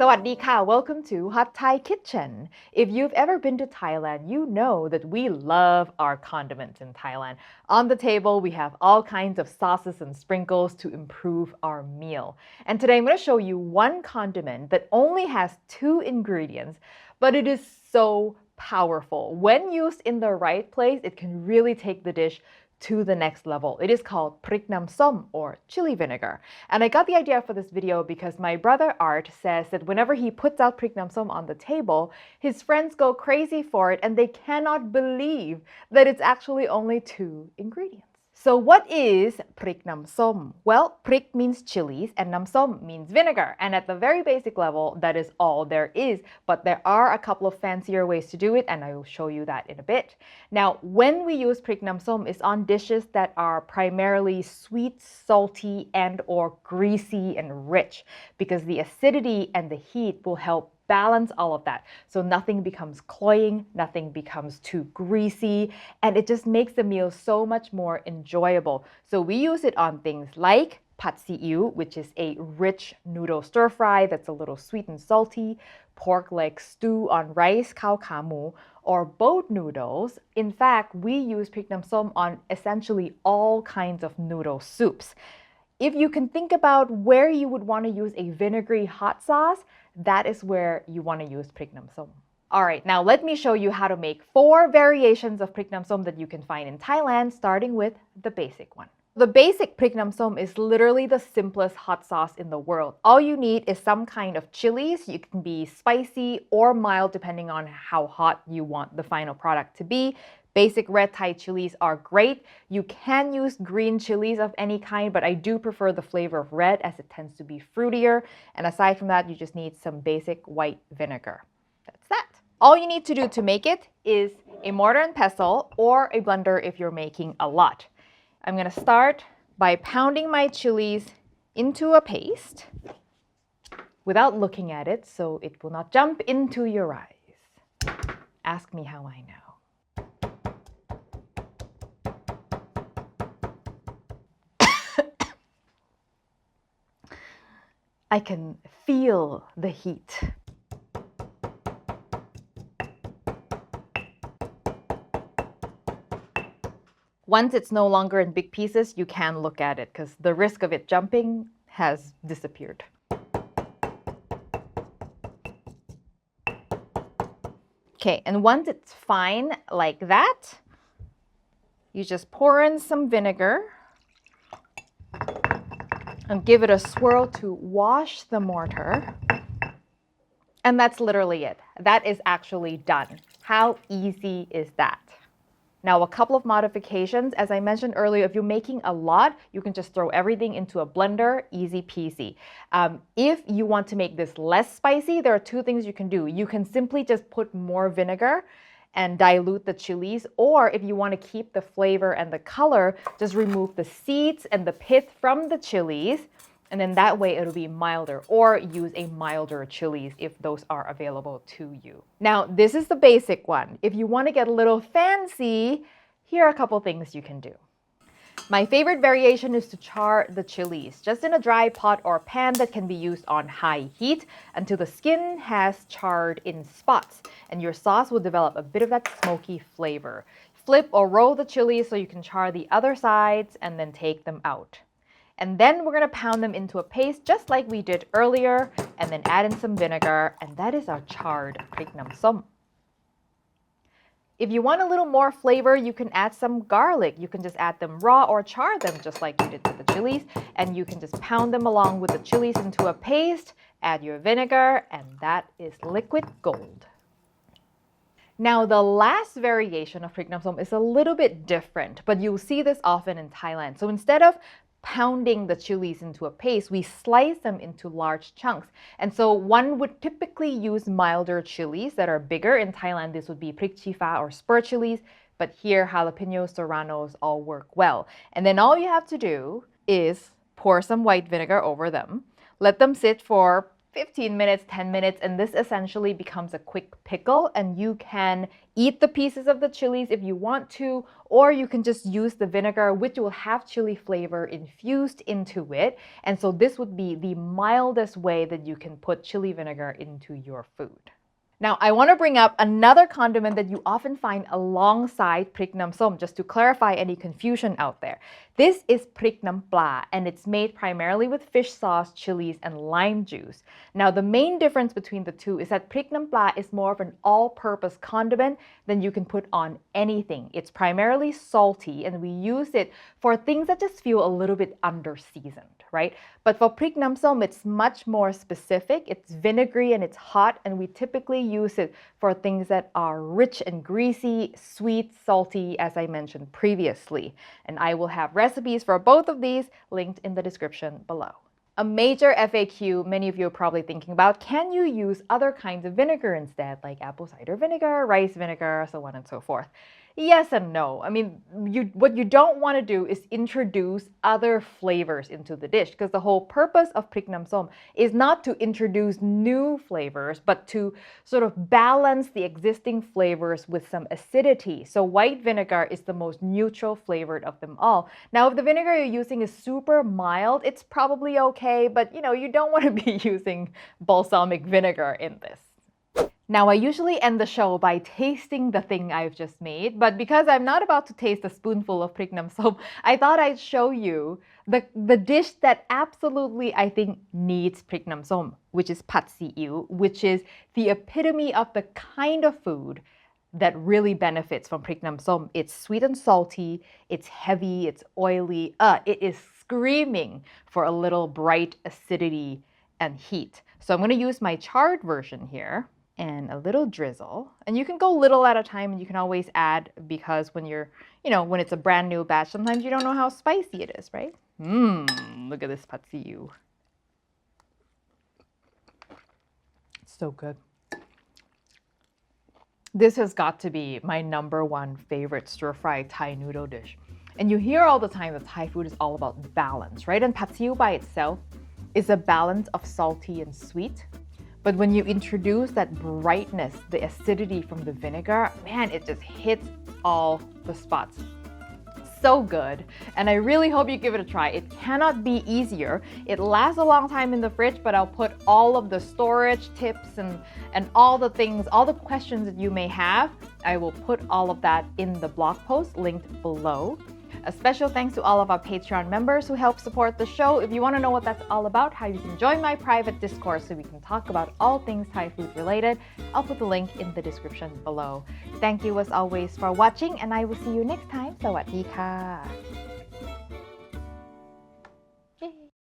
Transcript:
Sawadee-ka, welcome to Hot Thai Kitchen. If you've ever been to Thailand, you know that we love our condiments in Thailand. On the table, we have all kinds of sauces and sprinkles to improve our meal. And today I'm going to show you one condiment that only has 2 ingredients, but it is so powerful. When used in the right place, it can really take the dish to the next level. It is called Prik Nam Som, or chili vinegar. And I got the idea for this video because my brother Art says that whenever he puts out Prik Nam Som on the table, his friends go crazy for it and they cannot believe that it's actually only 2 ingredients. So what is Prik Nam Som? Well, Prik means chilies and Nam Som means vinegar. And at the very basic level, that is all there is. But there are a couple of fancier ways to do it, and I will show you that in a bit. Now, when we use Prik Nam Som, it's on dishes that are primarily sweet, salty, and or greasy and rich, because the acidity and the heat will help balance all of that. So nothing becomes cloying, nothing becomes too greasy, and it just makes the meal so much more enjoyable. So we use it on things like Pad See Ew, which is a rich noodle stir fry that's a little sweet and salty, pork leg stew on rice, khao kha mu, or boat noodles. In fact, we use Prik Nam Som on essentially all kinds of noodle soups. If you can think about where you would want to use a vinegary hot sauce, that is where you want to use Prik Nam Som. Alright, now let me show you how to make 4 variations of Prik Nam Som that you can find in Thailand, starting with the basic one. The basic Prik Nam Som is literally the simplest hot sauce in the world. All you need is some kind of chilies. You can be spicy or mild depending on how hot you want the final product to be. Basic red Thai chilies are great. You can use green chilies of any kind, but I do prefer the flavor of red as it tends to be fruitier. And aside from that, you just need some basic white vinegar. That's that. All you need to do to make it is a mortar and pestle or a blender if you're making a lot. I'm going to start by pounding my chilies into a paste without looking at it so it will not jump into your eyes. Ask me how I know. I can feel the heat. Once it's no longer in big pieces, you can look at it because the risk of it jumping has disappeared. Okay, and once it's fine like that, you just pour in some vinegar and give it a swirl to wash the mortar. And that's literally it. That is actually done. How easy is that? Now, a couple of modifications. As I mentioned earlier, if you're making a lot, you can just throw everything into a blender, easy peasy. If you want to make this less spicy, there are 2 things you can do. You can simply just put more vinegar and dilute the chilies, or if you want to keep the flavor and the color, just remove the seeds and the pith from the chilies, and then that way it'll be milder, or use a milder chilies if those are available to you. Now, this is the basic one. If you want to get a little fancy, here are a couple things you can do. My favorite variation is to char the chilies, just in a dry pot or pan that can be used on high heat until the skin has charred in spots, and your sauce will develop a bit of that smoky flavor. Flip or roll the chilies so you can char the other sides and then take them out. And then we're going to pound them into a paste just like we did earlier, and then add in some vinegar, and that is our charred Prik Nam Som. If you want a little more flavor, you can add some garlic. You can just add them raw or char them just like you did with the chilies, and you can just pound them along with the chilies into a paste, add your vinegar, and that is liquid gold. Now, the last variation of Prik Nam Som is a little bit different, but you'll see this often in Thailand. So instead of pounding the chilies into a paste, we slice them into large chunks. And so one would typically use milder chilies that are bigger. In Thailand, this would be Prik Chi Fa or spur chilies, but here jalapenos, serranos all work well. And then all you have to do is pour some white vinegar over them, let them sit for 15 minutes, 10 minutes, and this essentially becomes a quick pickle, and you can eat the pieces of the chilies if you want to, or you can just use the vinegar, which will have chili flavor infused into it. And so this would be the mildest way that you can put chili vinegar into your food. Now, I want to bring up another condiment that you often find alongside Prik Nam Som, just to clarify any confusion out there. This is Prik Nam Pla, and it's made primarily with fish sauce, chilies, and lime juice. Now, the main difference between the two is that Prik Nam Pla is more of an all-purpose condiment than you can put on anything. It's primarily salty, and we use it for things that just feel a little bit under-seasoned, right? But for Prik Nam Som, it's much more specific. It's vinegary and it's hot, and we typically use it for things that are rich and greasy, sweet, salty, as I mentioned previously. And I will have recipes for both of these linked in the description below. A major FAQ many of you are probably thinking about, can you use other kinds of vinegar instead, like apple cider vinegar, rice vinegar, so on and so forth? Yes and no. I mean, what you don't want to do is introduce other flavors into the dish, because the whole purpose of Prik Nam Som is not to introduce new flavors, but to sort of balance the existing flavors with some acidity. So white vinegar is the most neutral flavored of them all. Now, if the vinegar you're using is super mild, it's probably okay, but you don't want to be using balsamic vinegar in this. Now, I usually end the show by tasting the thing I've just made, but because I'm not about to taste a spoonful of Prik Nam Som, I thought I'd show you the dish that absolutely, I think, needs Prik Nam Som, which is Pad See Ew, which is the epitome of the kind of food that really benefits from Prik Nam Som. It's sweet and salty, it's heavy, it's oily, it is screaming for a little bright acidity and heat. So I'm going to use my charred version here, and a little drizzle. And you can go little at a time, and you can always add, because when you're, when it's a brand new batch, sometimes you don't know how spicy it is, right? Look at this Pad See Ew. It's so good. This has got to be my #1 favorite stir-fry Thai noodle dish. And you hear all the time that Thai food is all about balance, right? And Pad See Ew by itself is a balance of salty and sweet. But when you introduce that brightness, the acidity from the vinegar, man, it just hits all the spots. So good. And I really hope you give it a try. It cannot be easier. It lasts a long time in the fridge, but I'll put all of the storage tips and all the things, all the questions that you may have, I will put all of that in the blog post linked below. A special thanks to all of our Patreon members who help support the show. If you want to know what that's all about, how you can join my private Discord so we can talk about all things Thai food related, I'll put the link in the description below. Thank you as always for watching, and I will see you next time. สวัสดีค่ะ